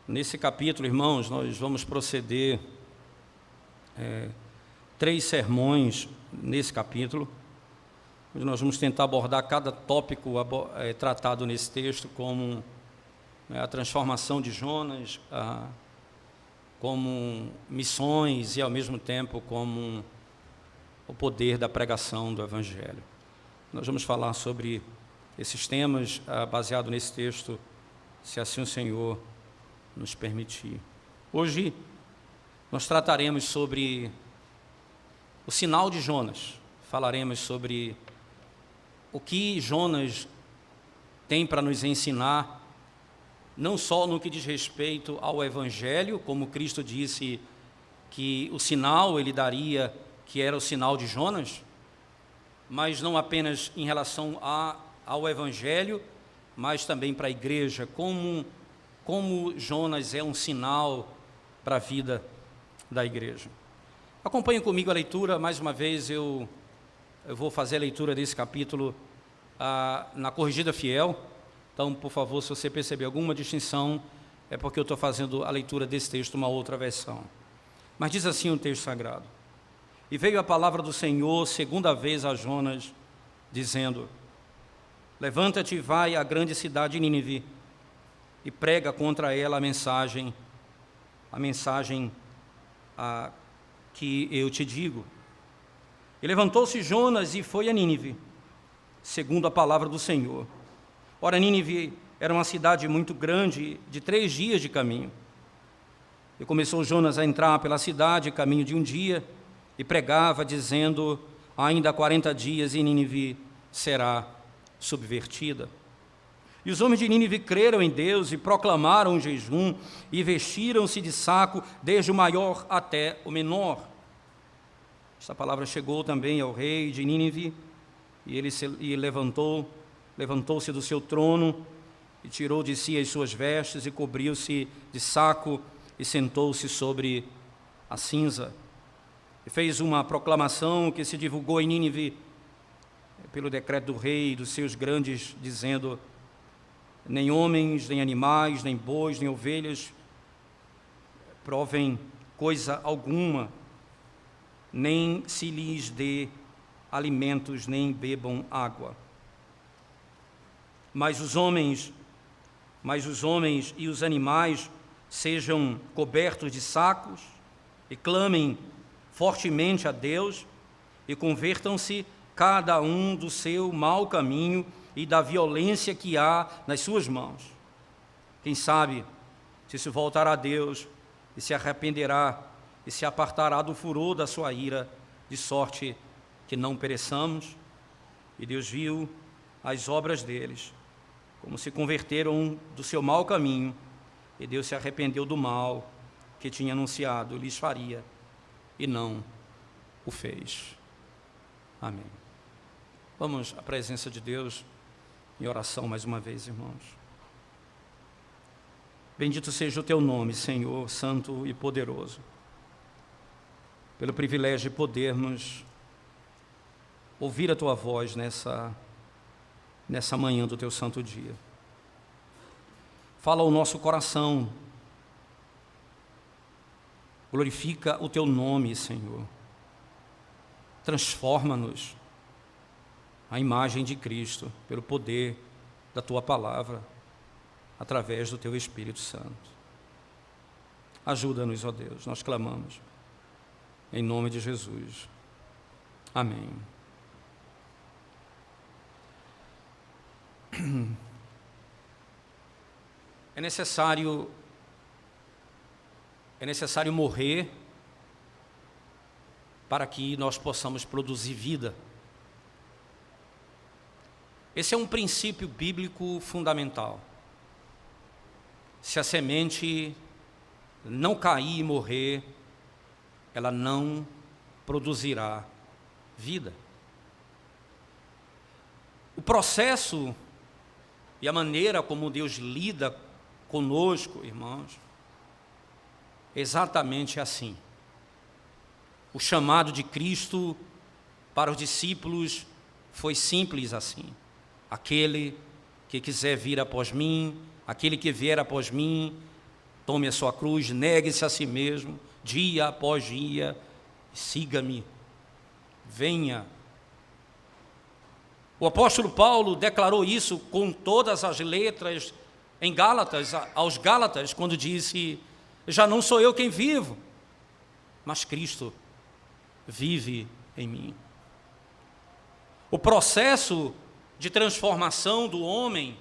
Nesse capítulo, irmãos, nós vamos proceder 3 sermões nesse capítulo, onde nós vamos tentar abordar cada tópico tratado nesse texto, como a transformação de Jonas, como missões e, ao mesmo tempo, como o poder da pregação do Evangelho. Nós vamos falar sobre esses temas baseado nesse texto, se assim o Senhor nos permitir. Hoje nós trataremos sobre o sinal de Jonas. Falaremos sobre o que Jonas tem para nos ensinar, não só no que diz respeito ao Evangelho, como Cristo disse que o sinal ele daria, que era o sinal de Jonas, mas não apenas em relação ao Evangelho, mas também para a igreja, como Jonas é um sinal para a vida da igreja. Acompanhe comigo a leitura. Mais uma vez eu vou fazer a leitura desse capítulo na Corrigida Fiel. Então, por favor, se você perceber alguma distinção, é porque eu estou fazendo a leitura desse texto uma outra versão. Mas diz assim o texto sagrado: E veio a palavra do Senhor segunda vez a Jonas, dizendo: Levanta-te e vai à grande cidade de Nínive, e prega contra ela a mensagem que eu te digo. E levantou-se Jonas e foi a Nínive, segundo a palavra do Senhor. Ora, Nínive era uma cidade muito grande, de 3 dias de caminho. E começou Jonas a entrar pela cidade, caminho de um dia, e pregava, dizendo: ainda há 40 dias e Nínive será subvertida. E os homens de Nínive creram em Deus e proclamaram um jejum e vestiram-se de saco, desde o maior até o menor. Esta palavra chegou também ao rei de Nínive, e ele levantou-se do seu trono e tirou de si as suas vestes e cobriu-se de saco e sentou-se sobre a cinza. E fez uma proclamação que se divulgou em Nínive pelo decreto do rei e dos seus grandes, dizendo: nem homens, nem animais, nem bois, nem ovelhas provem coisa alguma, nem se lhes dê alimentos, nem bebam água. Mas os homens e os animais sejam cobertos de sacos e clamem fortemente a Deus e convertam-se cada um do seu mau caminho e da violência que há nas suas mãos. Quem sabe se voltará a Deus e se arrependerá e se apartará do furor da sua ira, de sorte que não pereçamos. E Deus viu as obras deles, como se converteram do seu mau caminho, e Deus se arrependeu do mal que tinha anunciado lhes faria, e não o fez. Amém. Vamos à presença de Deus em oração mais uma vez, irmãos. Bendito seja o teu nome, Senhor, santo e poderoso, pelo privilégio de podermos ouvir a tua voz nessa manhã do teu santo dia. Fala ao nosso coração, glorifica o teu nome, Senhor. Transforma-nos a imagem de Cristo, pelo poder da Tua Palavra, através do Teu Espírito Santo. Ajuda-nos, ó Deus, nós clamamos, em nome de Jesus. Amém. É necessário morrer para que nós possamos produzir vida. Esse é um princípio bíblico fundamental. Se a semente não cair e morrer, ela não produzirá vida. O processo e a maneira como Deus lida conosco, irmãos, é exatamente assim. O chamado de Cristo para os discípulos foi simples assim. Aquele que quiser vir após mim, aquele que vier após mim, Tome a sua cruz, negue-se a si mesmo, dia após dia, e siga-me. Venha. O apóstolo Paulo declarou isso com todas as letras em Gálatas, aos Gálatas, quando disse: já não sou eu quem vivo, mas Cristo vive em mim. O processo de transformação do homem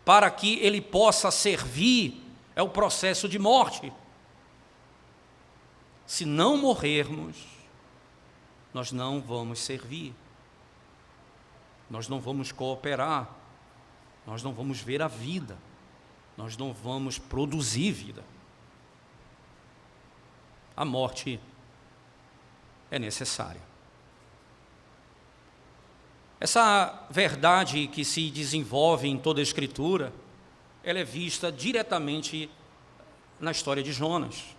para que ele possa servir é o processo de morte. Se não morrermos, nós não vamos servir, nós não vamos cooperar, nós não vamos ver a vida, nós não vamos produzir vida. A morte é necessária. Essa verdade que se desenvolve em toda a Escritura, ela é vista diretamente na história de Jonas.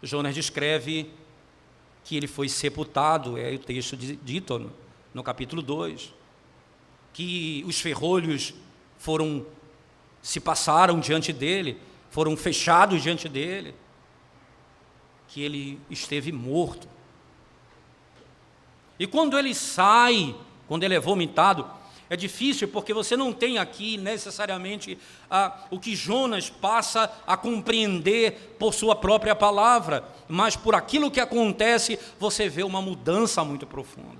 Jonas descreve que ele foi sepultado, é o texto dito no capítulo 2, que os ferrolhos se passaram diante dele, foram fechados diante dele, que ele esteve morto. E quando ele sai, quando ele é vomitado, é difícil porque você não tem aqui necessariamente o que Jonas passa a compreender por sua própria palavra, mas por aquilo que acontece, você vê uma mudança muito profunda.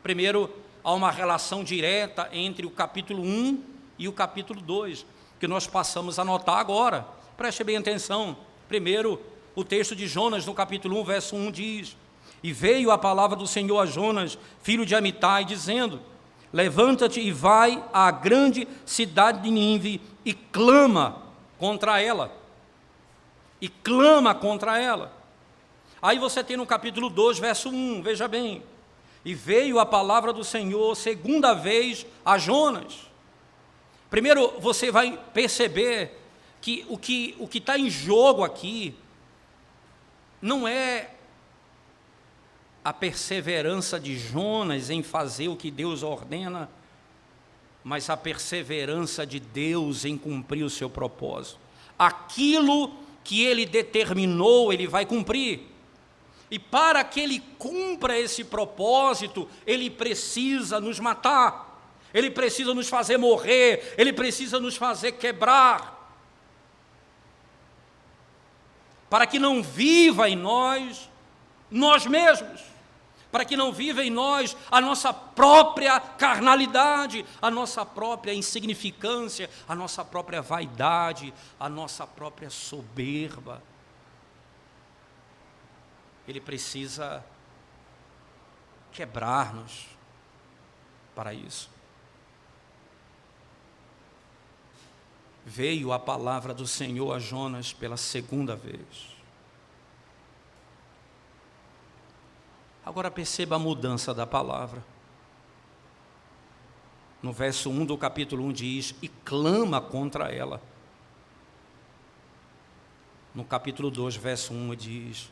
Primeiro, há uma relação direta entre o capítulo 1 e o capítulo 2, que nós passamos a notar agora. Preste bem atenção. Primeiro, o texto de Jonas, no capítulo 1, verso 1, diz: e veio a palavra do Senhor a Jonas, filho de Amitai, dizendo: levanta-te e vai à grande cidade de Nínive e clama contra ela. E clama contra ela. Aí você tem no capítulo 2, verso 1, veja bem. E veio a palavra do Senhor segunda vez a Jonas. Primeiro, você vai perceber que o que está em jogo aqui não é a perseverança de Jonas em fazer o que Deus ordena, mas a perseverança de Deus em cumprir o seu propósito. Aquilo que ele determinou, ele vai cumprir. E para que ele cumpra esse propósito, ele precisa nos matar, ele precisa nos fazer morrer, ele precisa nos fazer quebrar, para que não viva em nós mesmos, para que não viva em nós a nossa própria carnalidade, a nossa própria insignificância, a nossa própria vaidade, a nossa própria soberba. Ele precisa quebrar-nos para isso. Veio a palavra do Senhor a Jonas pela segunda vez. Agora perceba a mudança da palavra. No verso 1 do capítulo 1 diz: e clama contra ela. No capítulo 2, verso 1 diz: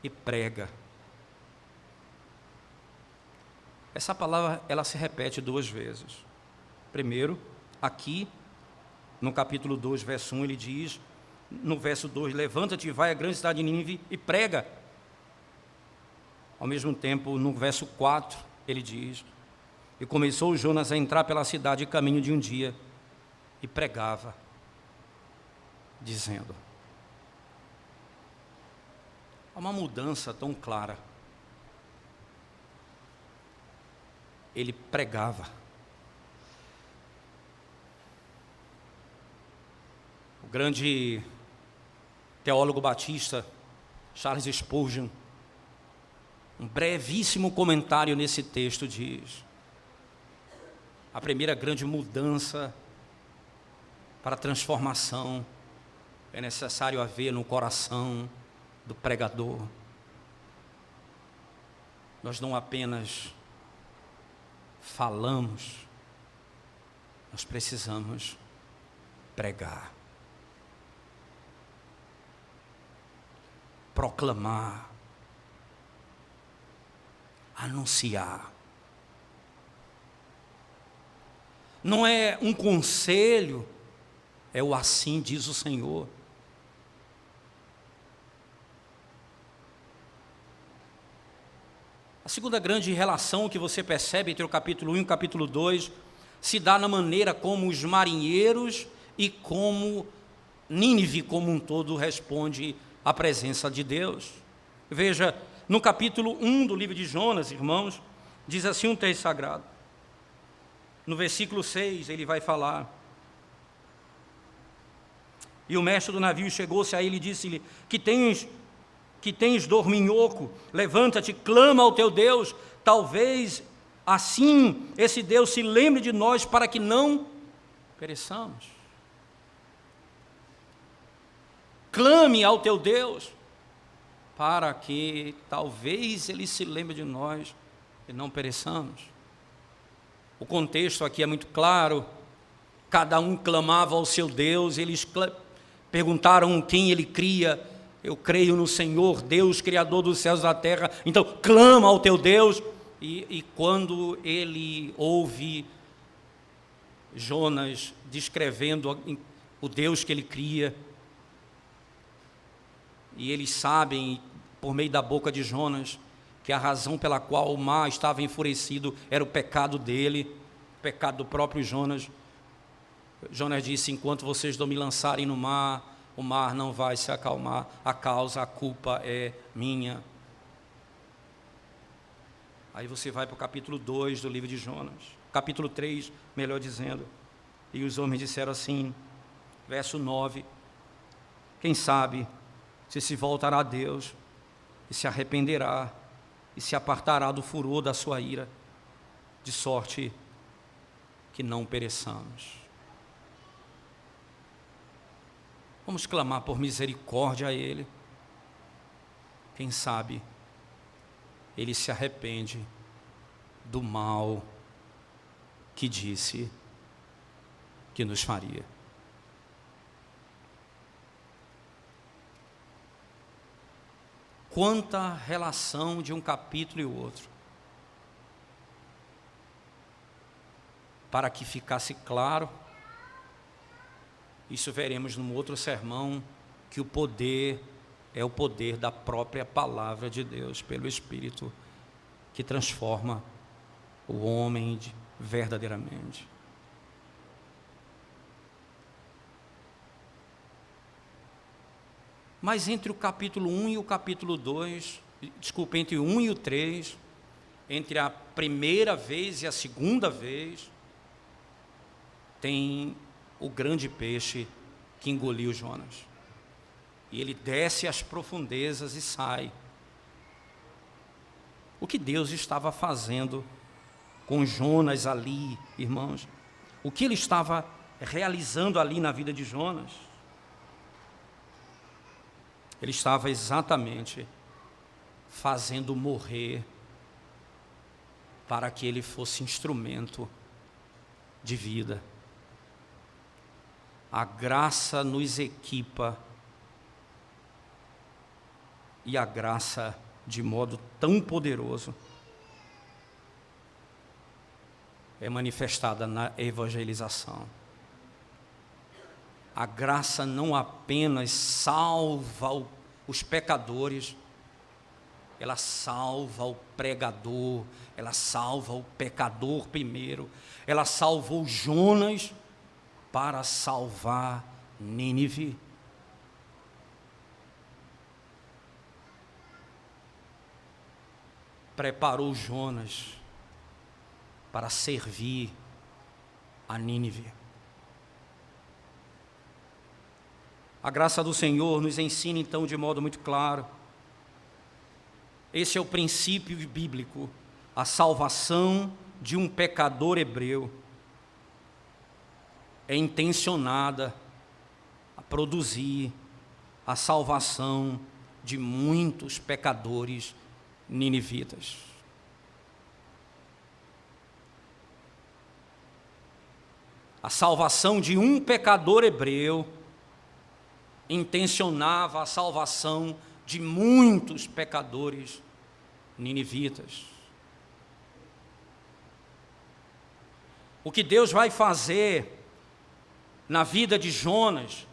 e prega. Essa palavra, ela se repete duas vezes. Primeiro, aqui, no capítulo 2, verso 1, ele diz, no verso 2, levanta-te e vai à grande cidade de Nínive e prega. Ao mesmo tempo, no verso 4, ele diz: e começou Jonas a entrar pela cidade caminho de um dia, e pregava, dizendo. Há uma mudança tão clara. Ele pregava. O grande teólogo batista, Charles Spurgeon, um brevíssimo comentário nesse texto diz: a primeira grande mudança para a transformação é necessário haver no coração do pregador. Nós não apenas falamos, nós precisamos pregar, proclamar, anunciar. Não é um conselho, É o assim diz o Senhor. A segunda grande relação que você percebe entre o capítulo 1 e o capítulo 2 se dá na maneira como os marinheiros e como Nínive como um todo responde à presença de Deus. Veja, no capítulo 1 do livro de Jonas, irmãos, diz assim um texto sagrado. No versículo 6 ele vai falar: e o mestre do navio chegou-se a ele e disse-lhe: que tens dorminhoco, levanta-te, clama ao teu Deus, talvez assim esse Deus se lembre de nós para que não pereçamos. Clame ao teu Deus para que talvez ele se lembre de nós e não pereçamos. O contexto aqui é muito claro. Cada um clamava ao seu Deus, eles perguntaram quem ele cria. Eu creio no Senhor, Deus, Criador dos céus e da terra. Então, clama ao teu Deus. E quando ele ouve Jonas descrevendo o Deus que ele cria, e eles sabem, por meio da boca de Jonas, que a razão pela qual o mar estava enfurecido era o pecado dele, o pecado do próprio Jonas. Jonas disse: enquanto vocês não me lançarem no mar, o mar não vai se acalmar, a culpa é minha. Aí você vai para o capítulo 2 do livro de Jonas, capítulo 3, melhor dizendo, e os homens disseram assim, verso 9, quem sabe se voltará a Deus e se arrependerá e se apartará do furor da sua ira, de sorte que não pereçamos. Vamos clamar por misericórdia a Ele. Quem sabe Ele se arrepende do mal que disse que nos faria. Quanta relação de um capítulo e o outro. Para que ficasse claro, isso veremos num outro sermão, que o poder é o poder da própria palavra de Deus, pelo Espírito, que transforma o homem verdadeiramente. Mas entre o capítulo 1 e o capítulo 2, entre o 1 e o 3, entre a primeira vez e a segunda vez, tem o grande peixe que engoliu Jonas. E ele desce às profundezas e sai. O que Deus estava fazendo com Jonas ali, irmãos? O que ele estava realizando ali na vida de Jonas? Ele estava exatamente fazendo morrer para que ele fosse instrumento de vida. A graça nos equipa e a graça, de modo tão poderoso, é manifestada na evangelização. A graça não apenas salva os pecadores, ela salva o pregador, ela salva o pecador primeiro, ela salvou Jonas para salvar Nínive. Preparou Jonas para servir a Nínive. A graça do Senhor nos ensina então de modo muito claro. Esse é o princípio bíblico, a salvação de um pecador hebreu é intencionada a produzir a salvação de muitos pecadores ninivitas. A salvação de um pecador hebreu intencionava a salvação de muitos pecadores ninivitas. O que Deus vai fazer na vida de Jonas,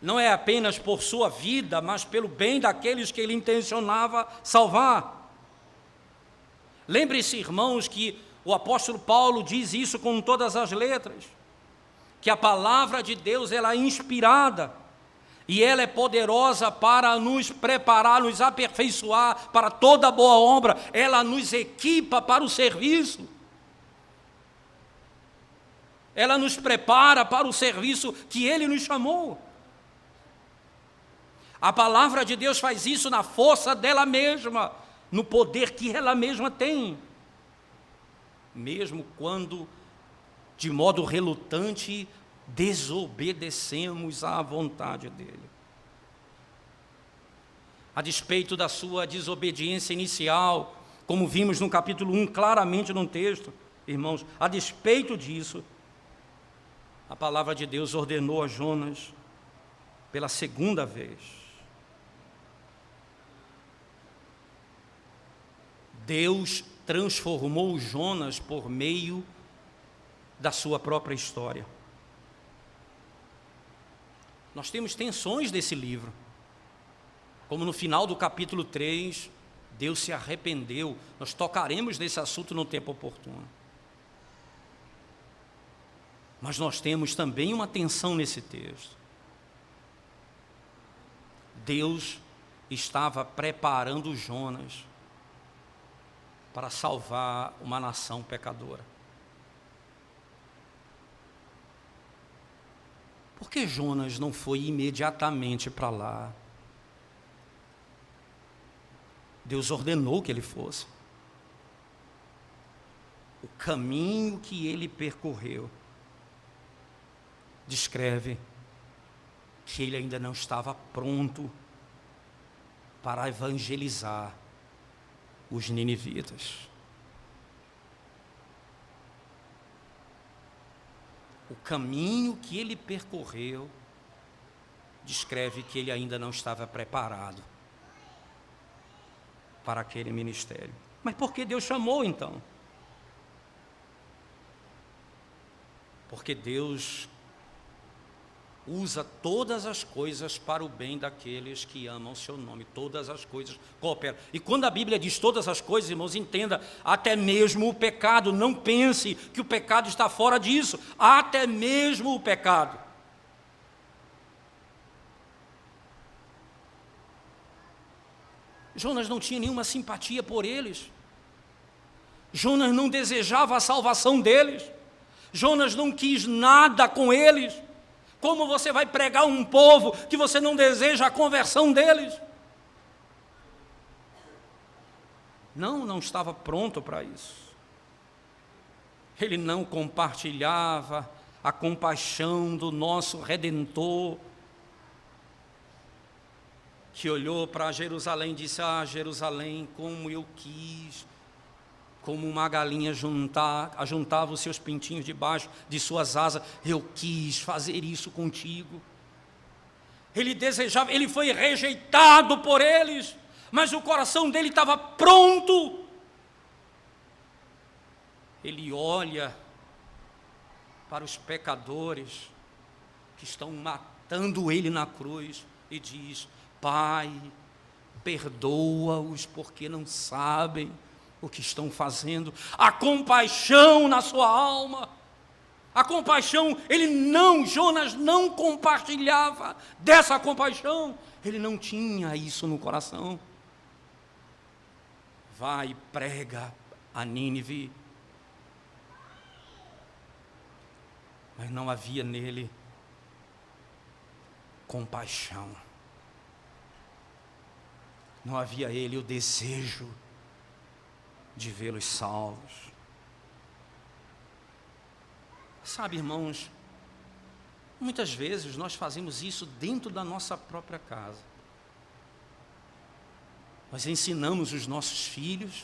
não é apenas por sua vida, mas pelo bem daqueles que ele intencionava salvar. Lembre-se, irmãos, que o apóstolo Paulo diz isso com todas as letras, que a palavra de Deus ela é inspirada, e ela é poderosa para nos preparar, nos aperfeiçoar para toda boa obra, ela nos equipa para o serviço. Ela nos prepara para o serviço que Ele nos chamou. A palavra de Deus faz isso na força dela mesma, no poder que ela mesma tem. Mesmo quando, de modo relutante, desobedecemos à vontade dEle. A despeito da sua desobediência inicial, como vimos no capítulo 1, claramente no texto, irmãos, a despeito disso, a palavra de Deus ordenou a Jonas pela segunda vez. Deus transformou Jonas por meio da sua própria história. Nós temos tensões desse livro, como no final do capítulo 3, Deus se arrependeu. Nós tocaremos nesse assunto no tempo oportuno. Mas nós temos também uma tensão nesse texto. Deus estava preparando Jonas para salvar uma nação pecadora. Por que Jonas não foi imediatamente para lá? Deus ordenou que ele fosse. O caminho que ele percorreu descreve que ele ainda não estava pronto para evangelizar os ninivitas. O caminho que ele percorreu descreve que ele ainda não estava preparado para aquele ministério. Mas por que Deus chamou então? Porque Deus usa todas as coisas para o bem daqueles que amam o seu nome. Todas as coisas cooperam. E quando a Bíblia diz todas as coisas, irmãos, entenda, até mesmo o pecado. Não pense que o pecado está fora disso. Até mesmo o pecado. Jonas não tinha nenhuma simpatia por eles. Jonas não desejava a salvação deles. Jonas não quis nada com eles. Como você vai pregar um povo que você não deseja a conversão deles? Não estava pronto para isso. Ele não compartilhava a compaixão do nosso Redentor, que olhou para Jerusalém e disse: ah, Jerusalém, como eu quis, como uma galinha ajuntava os seus pintinhos debaixo de suas asas, eu quis fazer isso contigo. Ele desejava, ele foi rejeitado por eles, mas o coração dele estava pronto. Ele olha para os pecadores que estão matando ele na cruz e diz: Pai, perdoa-os porque não sabem o que estão fazendo. A compaixão na sua alma, a compaixão, Jonas não compartilhava dessa compaixão, ele não tinha isso no coração. Vai e prega a Nínive, mas não havia nele compaixão, não havia nele o desejo de vê-los salvos. Sabe, irmãos, muitas vezes nós fazemos isso dentro da nossa própria casa. Nós ensinamos os nossos filhos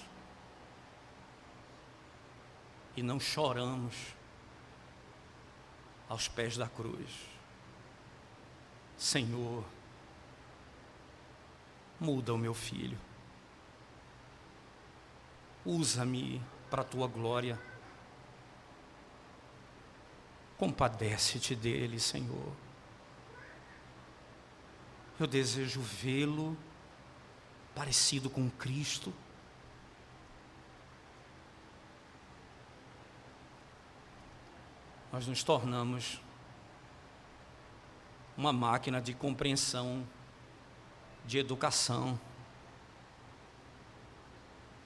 e não choramos aos pés da cruz. Senhor, muda o meu filho. Usa-me para a tua glória. Compadece-te dele, Senhor. Eu desejo vê-lo parecido com Cristo. Nós nos tornamos uma máquina de compreensão, de educação,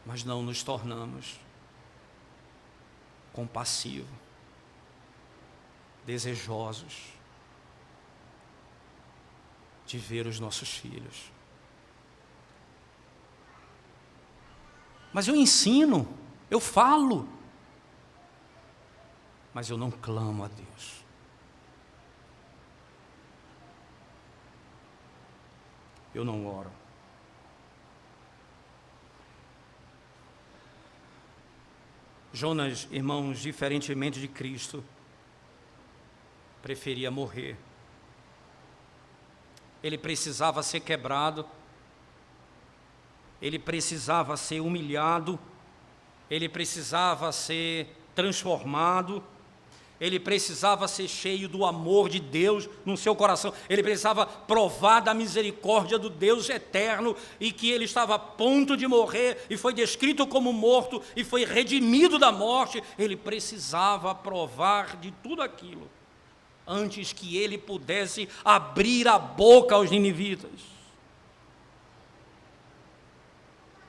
mas não nos tornamos compassivos, desejosos de ver os nossos filhos. Mas eu ensino, eu falo, mas eu não clamo a Deus. Eu não oro. Jonas, irmãos, diferentemente de Cristo, preferia morrer. Ele precisava ser quebrado, ele precisava ser humilhado, ele precisava ser transformado, ele precisava ser cheio do amor de Deus no seu coração, ele precisava provar da misericórdia do Deus eterno e que ele estava a ponto de morrer e foi descrito como morto e foi redimido da morte. Ele precisava provar de tudo aquilo antes que ele pudesse abrir a boca aos ninivitas.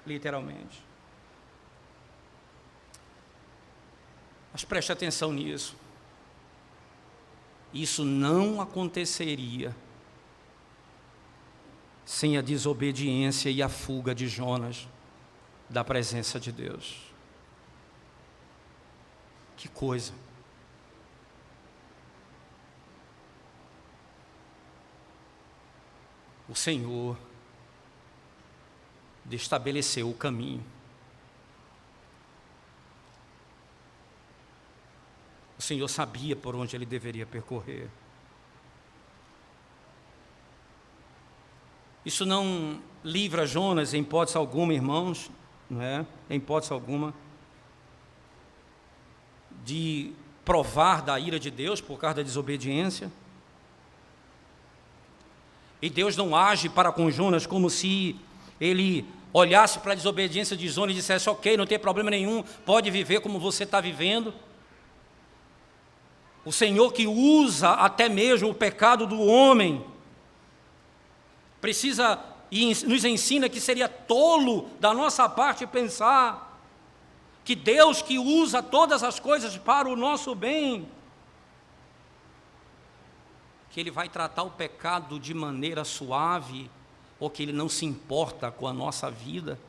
Literalmente. Mas preste atenção nisso. Isso não aconteceria sem a desobediência e a fuga de Jonas da presença de Deus. Que coisa! O Senhor estabeleceu o caminho. O Senhor sabia por onde ele deveria percorrer. Isso não livra Jonas, em hipótese alguma, irmãos, não é? Em hipótese alguma, de provar da ira de Deus por causa da desobediência. E Deus não age para com Jonas como se ele olhasse para a desobediência de Jonas e dissesse: ok, não tem problema nenhum, pode viver como você está vivendo. O Senhor, que usa até mesmo o pecado do homem, precisa e nos ensina que seria tolo da nossa parte pensar que Deus, que usa todas as coisas para o nosso bem, que Ele vai tratar o pecado de maneira suave, ou que Ele não se importa com a nossa vida,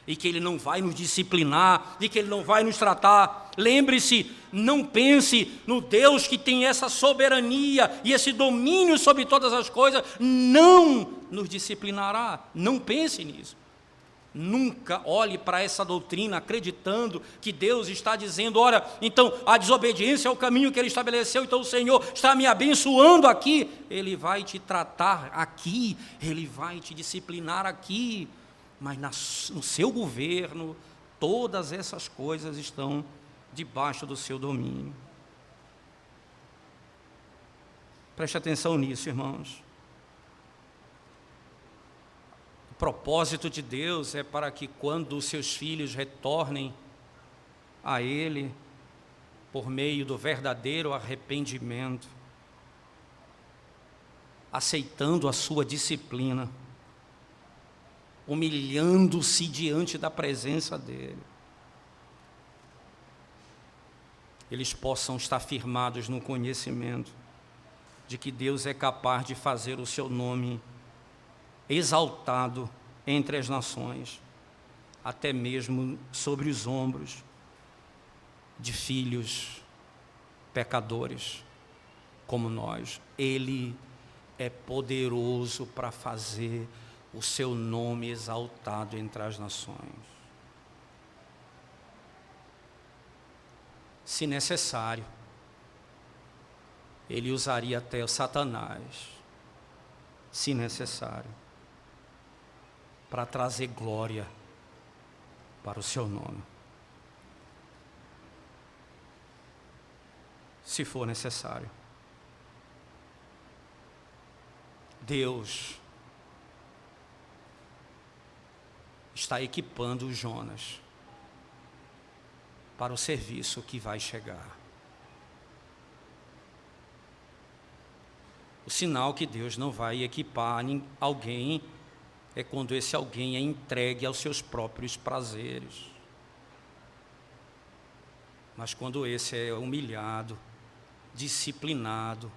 e que Ele não vai nos disciplinar, e que Ele não vai nos tratar. Lembre-se, não pense no Deus que tem essa soberania e esse domínio sobre todas as coisas, não nos disciplinará. Não pense nisso. Nunca olhe para essa doutrina acreditando que Deus está dizendo: olha, então a desobediência é o caminho que Ele estabeleceu, então o Senhor está me abençoando aqui. Ele vai te tratar aqui, Ele vai te disciplinar aqui. Mas no seu governo, todas essas coisas estão debaixo do seu domínio. Preste atenção nisso, irmãos. O propósito de Deus é para que, quando os seus filhos retornem a Ele, por meio do verdadeiro arrependimento, aceitando a sua disciplina, humilhando-se diante da presença dEle, eles possam estar firmados no conhecimento de que Deus é capaz de fazer o seu nome exaltado entre as nações, até mesmo sobre os ombros de filhos pecadores como nós. Ele é poderoso para fazer o seu nome exaltado entre as nações. Se necessário, Ele usaria até o Satanás, se necessário, para trazer glória para o seu nome. se for necessário. Deus está equipando o Jonas para o serviço que vai chegar. O sinal que Deus não vai equipar alguém é quando esse alguém é entregue aos seus próprios prazeres. Mas quando esse é humilhado, disciplinado,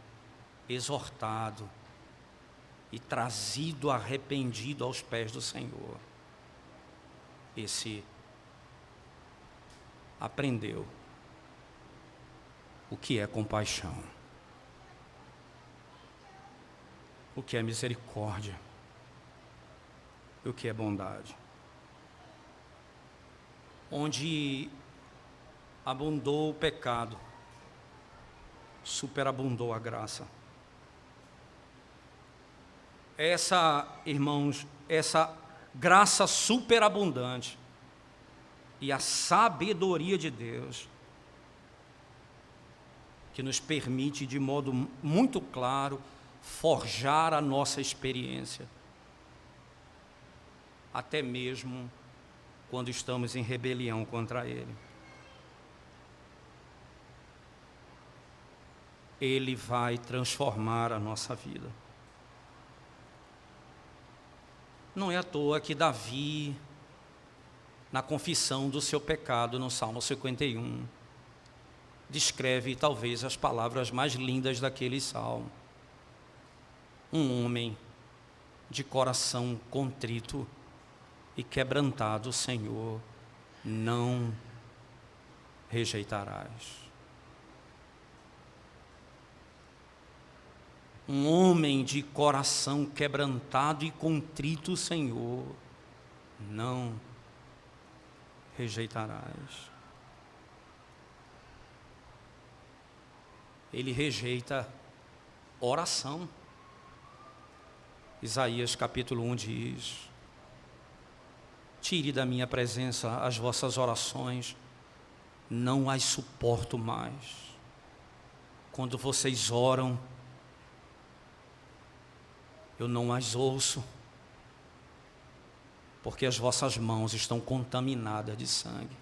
exortado e trazido arrependido aos pés do Senhor, esse aprendeu o que é compaixão, o que é misericórdia, o que é bondade. Onde abundou o pecado, superabundou a graça. Irmãos, essa graça superabundante e a sabedoria de Deus, que nos permite, de modo muito claro, forjar a nossa experiência, até mesmo quando estamos em rebelião contra Ele. Ele vai transformar a nossa vida. Não é à toa que Davi, na confissão do seu pecado, no Salmo 51, descreve talvez as palavras mais lindas daquele salmo. Um homem de coração contrito e quebrantado, Senhor, não rejeitarás. Um homem de coração quebrantado e contrito, Senhor, não rejeitarás. Ele rejeita oração. Isaías capítulo 1 diz: tire da minha presença as vossas orações, não as suporto mais. Quando vocês oram, eu não as ouço, porque as vossas mãos estão contaminadas de sangue.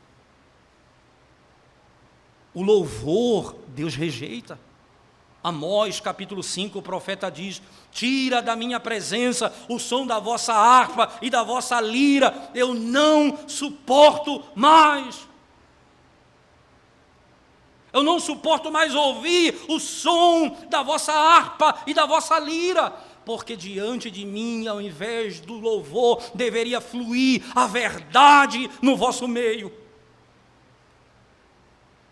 O louvor, Deus rejeita. Amós capítulo 5, o profeta diz: tira da minha presença o som da vossa harpa e da vossa lira, eu não suporto mais. Eu não suporto mais ouvir o som da vossa harpa e da vossa lira, porque diante de mim, ao invés do louvor, deveria fluir a verdade no vosso meio.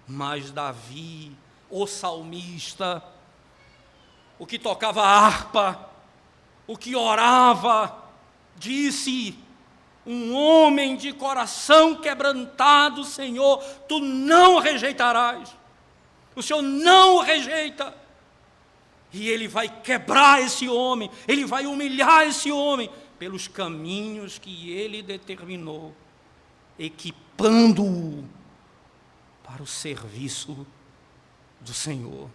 Mas Davi, o salmista, o que tocava harpa, o que orava, disse: um homem de coração quebrantado, Senhor, tu não rejeitarás. O Senhor não o rejeita. E Ele vai quebrar esse homem, Ele vai humilhar esse homem pelos caminhos que Ele determinou, equipando-o para o serviço do Senhor.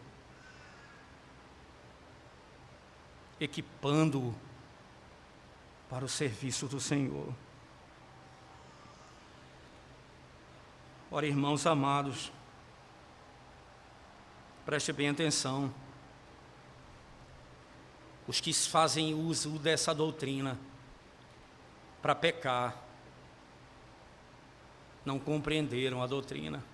Equipando-o para o serviço do Senhor. Ora, irmãos amados, preste bem atenção. Os que fazem uso dessa doutrina para pecar não compreenderam a doutrina.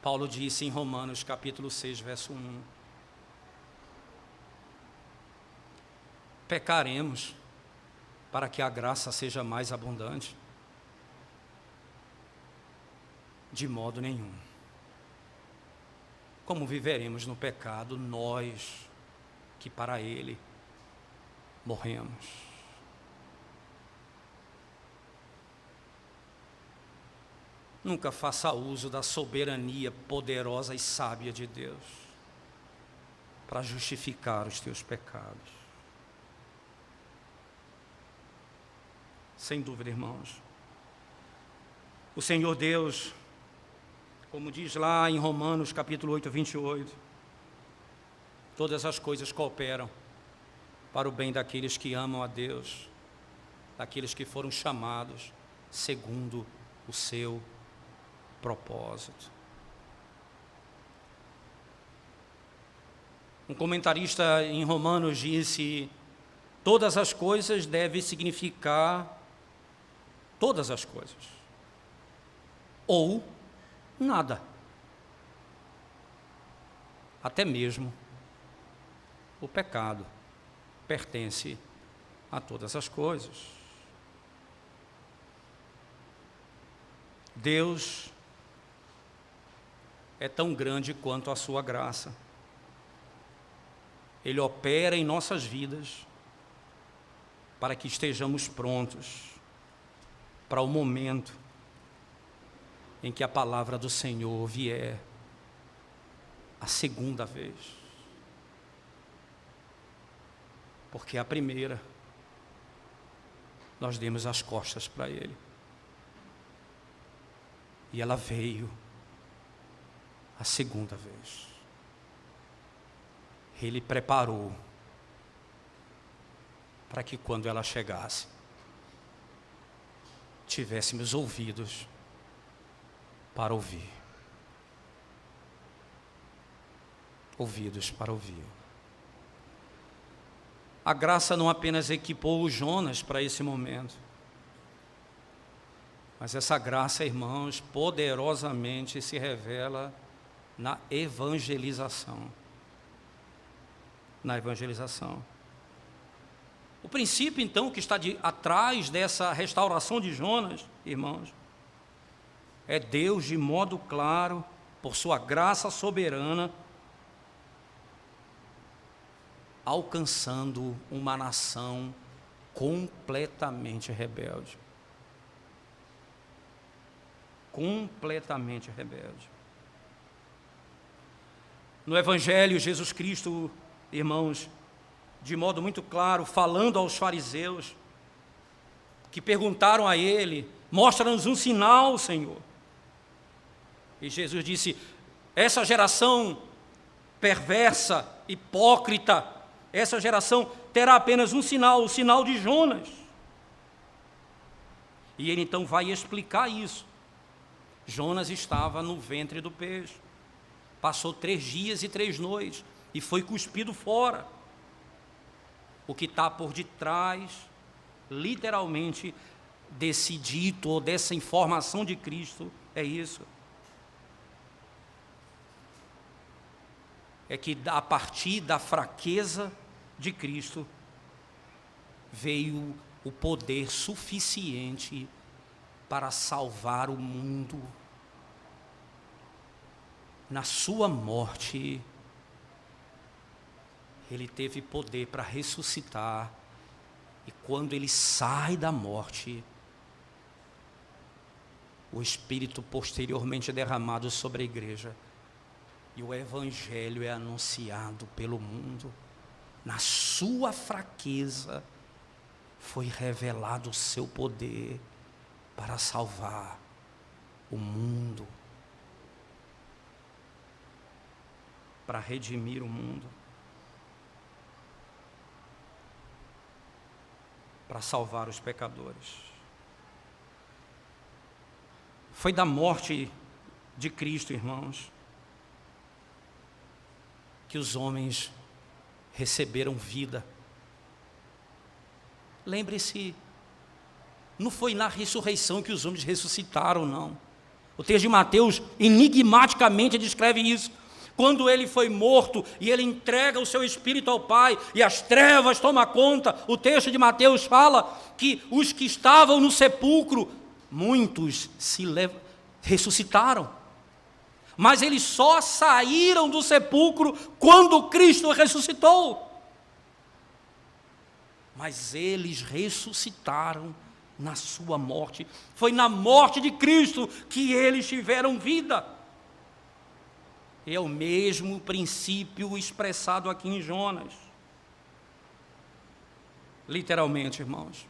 Paulo disse em Romanos capítulo 6, verso 1: pecaremos para que a graça seja mais abundante? De modo nenhum. Como viveremos no pecado nós que para ele morremos? Nunca faça uso da soberania poderosa e sábia de Deus para justificar os teus pecados. Sem dúvida, irmãos, o Senhor Deus Como diz lá em Romanos capítulo 8, 28, todas as coisas cooperam para o bem daqueles que amam a Deus, daqueles que foram chamados segundo o seu propósito. Um comentarista em Romanos disse: todas as coisas devem significar todas as coisas, ou nada. Até mesmo o pecado pertence a todas as coisas. Deus é tão grande quanto a sua graça. Ele opera em nossas vidas para que estejamos prontos para o momento em que a palavra do Senhor vier a segunda vez. Porque a primeira, nós demos as costas para Ele. E ela veio a segunda vez. Ele preparou para que quando ela chegasse, tivéssemos ouvidos para ouvir. Ouvidos para ouvir. A graça não apenas equipou o Jonas para esse momento, mas essa graça, irmãos, poderosamente se revela na evangelização. Na evangelização. O princípio, então, que está atrás dessa restauração de Jonas, irmãos, é Deus, de modo claro, por sua graça soberana, alcançando uma nação completamente rebelde. Completamente rebelde. No Evangelho, Jesus Cristo, irmãos, de modo muito claro, falando aos fariseus, que perguntaram a Ele: mostra-nos um sinal, Senhor. E Jesus disse: essa geração perversa, hipócrita, essa geração terá apenas um sinal, o sinal de Jonas. E Ele então vai explicar isso. Jonas estava no ventre do peixe, passou 3 dias e 3 noites, e foi cuspido fora. O que está por detrás, literalmente, desse dito ou dessa informação de Cristo é isso. É que a partir da fraqueza de Cristo veio o poder suficiente para salvar o mundo. Na sua morte, Ele teve poder para ressuscitar, e quando Ele sai da morte, o Espírito posteriormente é derramado sobre a igreja, e o Evangelho é anunciado pelo mundo. Na sua fraqueza foi revelado o seu poder para salvar o mundo, para redimir o mundo, para salvar os pecadores. Foi da morte de Cristo, irmãos, que os homens receberam vida. Lembre-se, não foi na ressurreição que os homens ressuscitaram, não. O texto de Mateus enigmaticamente descreve isso. Quando ele foi morto e ele entrega o seu espírito ao Pai e as trevas tomam conta, o texto de Mateus fala que os que estavam no sepulcro, muitos ressuscitaram. Mas eles só saíram do sepulcro quando Cristo ressuscitou. Mas eles ressuscitaram na sua morte. Foi na morte de Cristo que eles tiveram vida. É o mesmo princípio expressado aqui em Jonas. Literalmente, irmãos.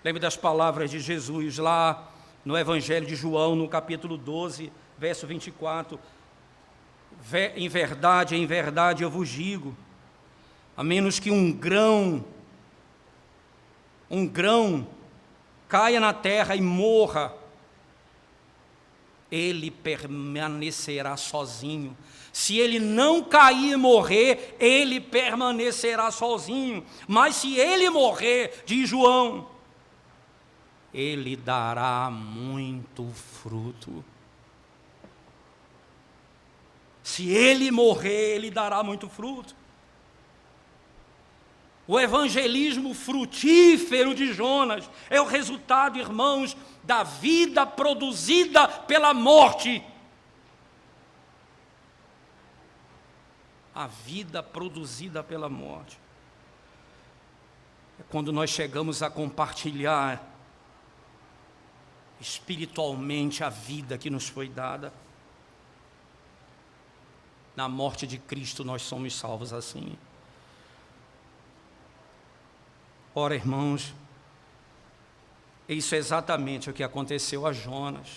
Lembre das palavras de Jesus lá no Evangelho de João, no capítulo 12, verso 24, em verdade eu vos digo, a menos que um grão caia na terra e morra, ele permanecerá sozinho. Se ele não cair e morrer, ele permanecerá sozinho. Mas se ele morrer, diz João, ele dará muito fruto. Se ele morrer, ele dará muito fruto. O evangelismo frutífero de Jonas é o resultado, irmãos, da vida produzida pela morte. A vida produzida pela morte. É quando nós chegamos a compartilhar espiritualmente a vida que nos foi dada. Na morte de Cristo nós somos salvos assim. Ora, irmãos, isso é exatamente o que aconteceu a Jonas.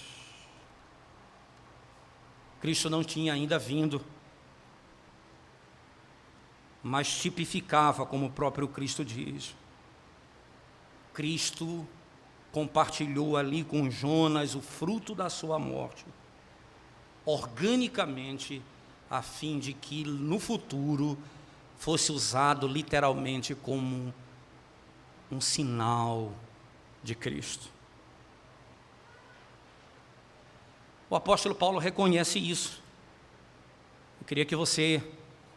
Cristo não tinha ainda vindo, mas tipificava, como o próprio Cristo diz. Cristo compartilhou ali com Jonas o fruto da sua morte, organicamente, a fim de que no futuro fosse usado literalmente como um sinal de Cristo. O apóstolo Paulo reconhece isso. Eu queria que você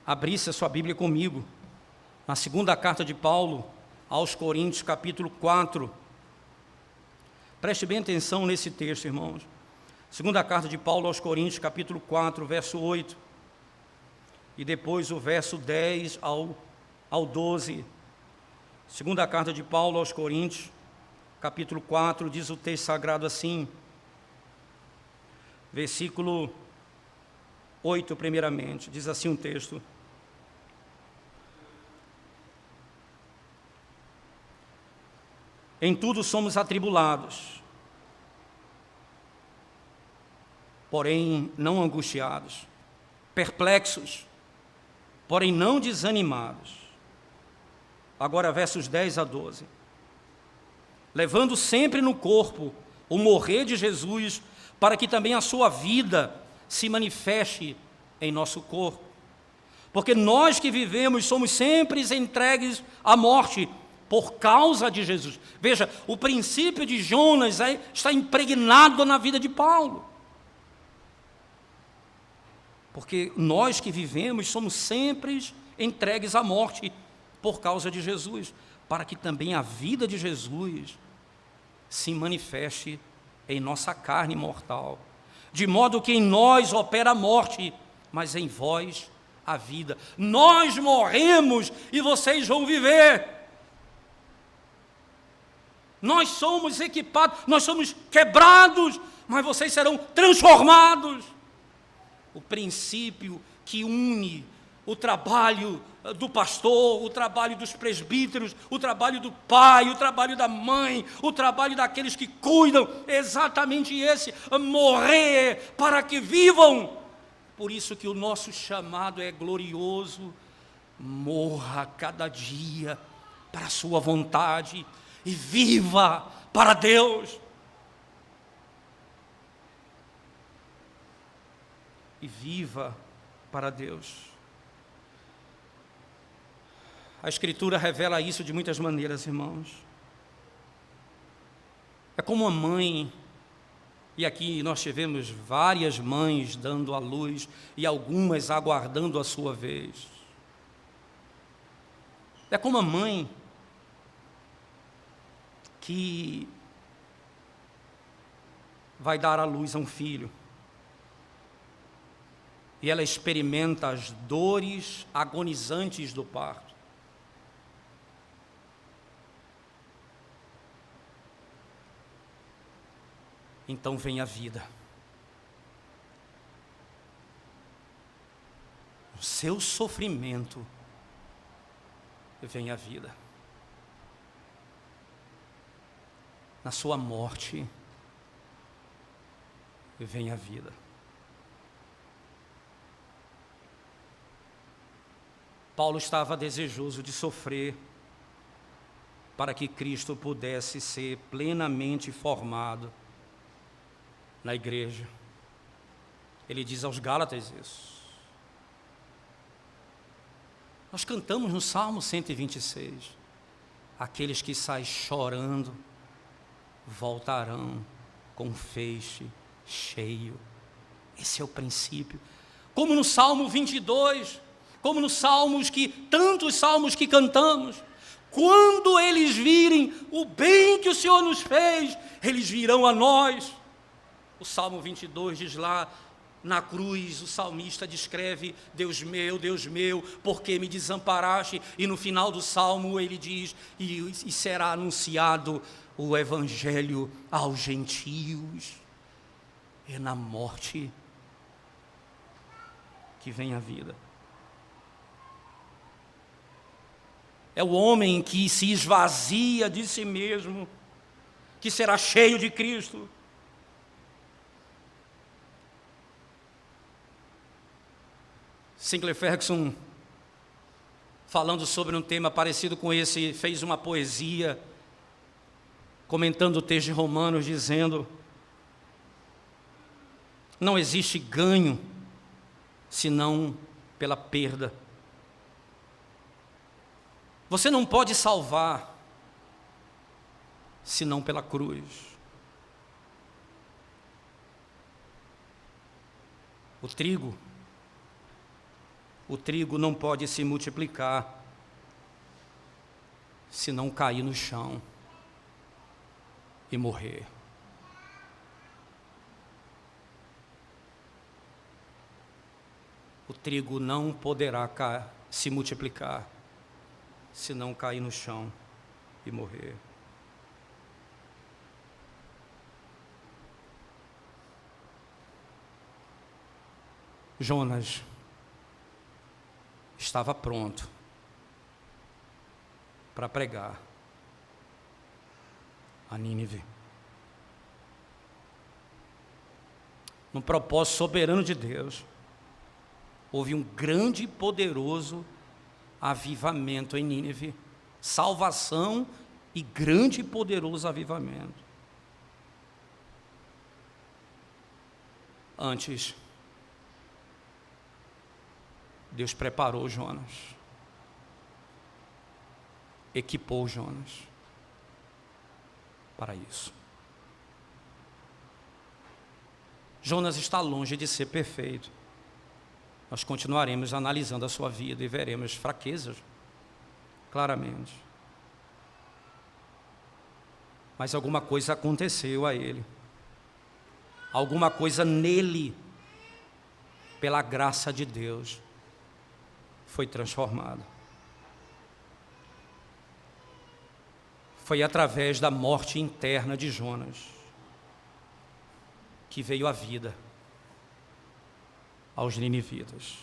abrisse a sua Bíblia comigo, na segunda carta de Paulo aos Coríntios, capítulo 4. Preste bem atenção nesse texto, irmãos. Segunda carta de Paulo aos Coríntios, capítulo 4, verso 8. E depois o verso 10 ao 12. Segunda carta de Paulo aos Coríntios, capítulo 4, diz o texto sagrado assim, versículo 8 primeiramente, diz assim um texto: em tudo somos atribulados, porém não angustiados, perplexos, porém não desanimados. Agora versos 10 a 12. Levando sempre no corpo o morrer de Jesus, para que também a sua vida se manifeste em nosso corpo. Porque nós que vivemos somos sempre entregues à morte por causa de Jesus. Veja, o princípio de Jonas está impregnado na vida de Paulo. Porque nós que vivemos somos sempre entregues à morte por causa de Jesus, para que também a vida de Jesus se manifeste em nossa carne mortal, de modo que em nós opera a morte, mas em vós a vida. Nós morremos e vocês vão viver. Nós somos equipados, nós somos quebrados, mas vocês serão transformados. O princípio que une o trabalho do pastor, o trabalho dos presbíteros, o trabalho do pai, o trabalho da mãe, o trabalho daqueles que cuidam, é exatamente esse: morrer para que vivam. Por isso que o nosso chamado é glorioso. Morra cada dia para a sua vontade e viva para Deus. E viva para Deus. A Escritura revela isso de muitas maneiras, irmãos. É como uma mãe, e aqui nós tivemos várias mães dando à luz e algumas aguardando a sua vez. É como uma mãe que vai dar à luz a um filho e ela experimenta as dores agonizantes do parto. Então vem a vida. No seu sofrimento vem a vida. Na sua morte vem a vida. Paulo estava desejoso de sofrer para que Cristo pudesse ser plenamente formado na igreja. Ele diz aos Gálatas isso. Nós cantamos no Salmo 126, aqueles que saem chorando voltarão com feixe cheio. Esse é o princípio. Como no Salmo 22, como nos salmos tantos salmos que cantamos, quando eles virem o bem que o Senhor nos fez, eles virão a nós. O Salmo 22 diz lá, na cruz, o salmista descreve: Deus meu, por que me desamparaste? E no final do salmo ele diz: e será anunciado o evangelho aos gentios. É na morte que vem a vida. É o homem que se esvazia de si mesmo, que será cheio de Cristo. Sinclair Ferguson, falando sobre um tema parecido com esse, fez uma poesia, comentando o texto de Romanos, dizendo: não existe ganho, senão pela perda. Você não pode salvar, senão pela cruz. O trigo não pode se multiplicar, se não cair no chão e morrer. O trigo não poderá se multiplicar, se não cair no chão e morrer. Jonas estava pronto para pregar a Nínive. No propósito soberano de Deus, houve um grande e poderoso avivamento em Nínive, salvação e grande e poderoso avivamento. Antes, Deus preparou Jonas, equipou Jonas para isso. Jonas está longe de ser perfeito. Nós continuaremos analisando a sua vida e veremos fraquezas, claramente. Mas alguma coisa aconteceu a ele. Alguma coisa nele, pela graça de Deus, foi transformada. Foi através da morte interna de Jonas que veio a vida aos ninivitas.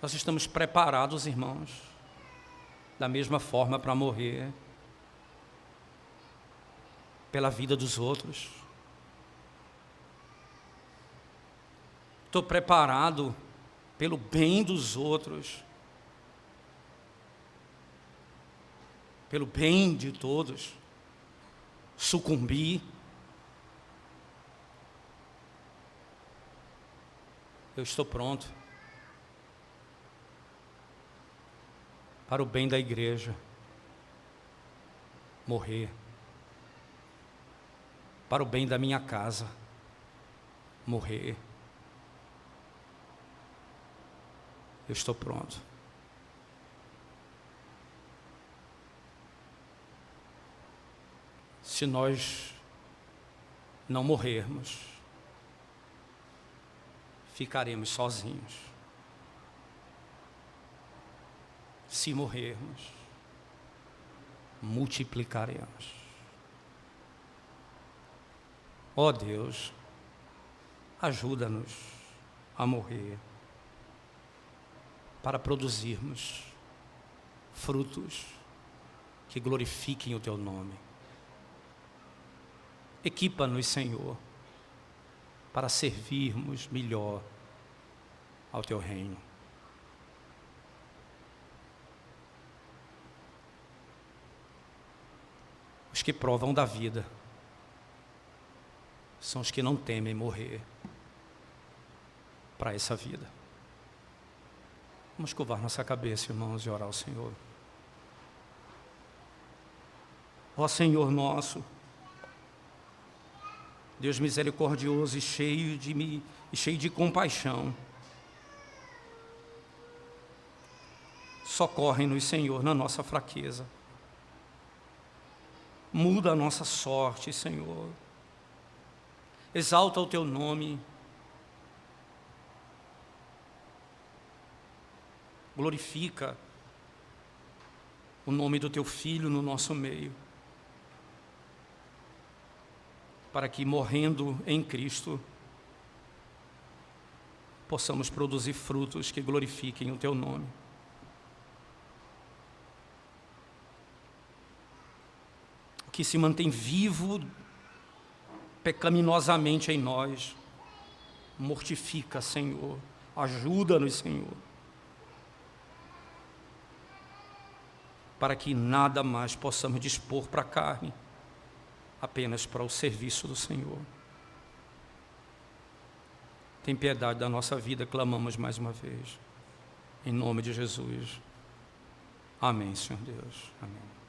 Nós estamos preparados, irmãos, da mesma forma para morrer pela vida dos outros. Estou preparado pelo bem dos outros, pelo bem de todos, sucumbir. Eu estou pronto para o bem da igreja, morrer, para o bem da minha casa, morrer. Eu estou pronto. Se nós não morrermos, ficaremos sozinhos. Se morrermos, multiplicaremos. Ó Deus, ajuda-nos a morrer, para produzirmos frutos que glorifiquem o Teu nome. Equipa-nos, Senhor, para servirmos melhor ao Teu reino. Os que provam da vida são os que não temem morrer para essa vida. Vamos curvar nossa cabeça, irmãos, e orar ao Senhor. Ó Senhor nosso, Deus misericordioso e cheio de compaixão, socorre-nos, Senhor, na nossa fraqueza. Muda a nossa sorte, Senhor. Exalta o Teu nome. Glorifica o nome do Teu Filho no nosso meio, para que, morrendo em Cristo, possamos produzir frutos que glorifiquem o Teu nome. O que se mantém vivo pecaminosamente em nós, mortifica, Senhor. Ajuda-nos, Senhor, para que nada mais possamos dispor para a carne, apenas para o serviço do Senhor. Tem piedade da nossa vida, clamamos mais uma vez. Em nome de Jesus. Amém, Senhor Deus. Amém.